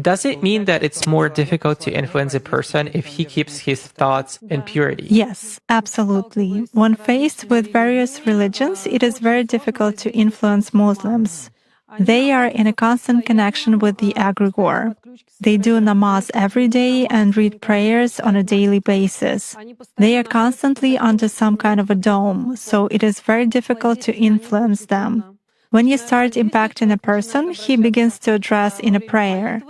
Does it mean that it's more difficult to influence a person if he keeps his thoughts in purity? Yes, absolutely. When faced with various religions, it is very difficult to influence Muslims. They are in a constant connection with the egregore. They do namaz every day and read prayers on a daily basis. They are constantly under some kind of a dome, so it is very difficult to influence them. When you start impacting a person, he begins to address in a prayer.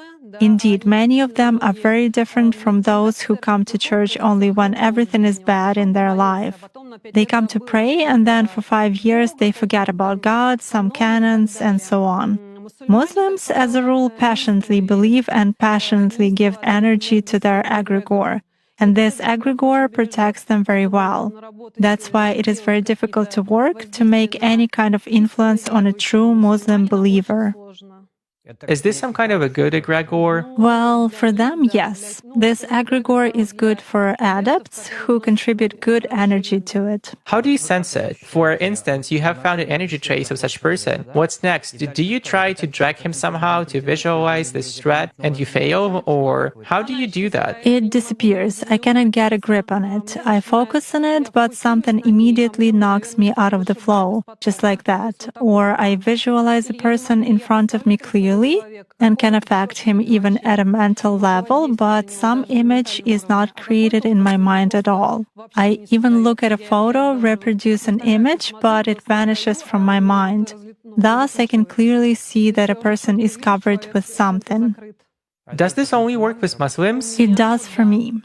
Indeed, many of them are very different from those who come to church only when everything is bad in their life. They come to pray and then for 5 years they forget about God, some canons, and so on. Muslims, as a rule, passionately believe and passionately give energy to their egregore, and this egregore protects them very well. That's why it is very difficult to work to make any kind of influence on a true Muslim believer. Is this some kind of a good egregore? Well, for them, yes. This egregore is good for adepts who contribute good energy to it. How do you sense it? For instance, you have found an energy trace of such person. What's next? Do you try to drag him somehow to visualize this threat and you fail? Or how do you do that? It disappears. I cannot get a grip on it. I focus on it, but something immediately knocks me out of the flow, just like that. Or I visualize a person in front of me clearly and can affect him even at a mental level, but some image is not created in my mind at all. I even look at a photo, reproduce an image, but it vanishes from my mind. Thus, I can clearly see that a person is covered with something. Does this only work with Muslims? It does for me.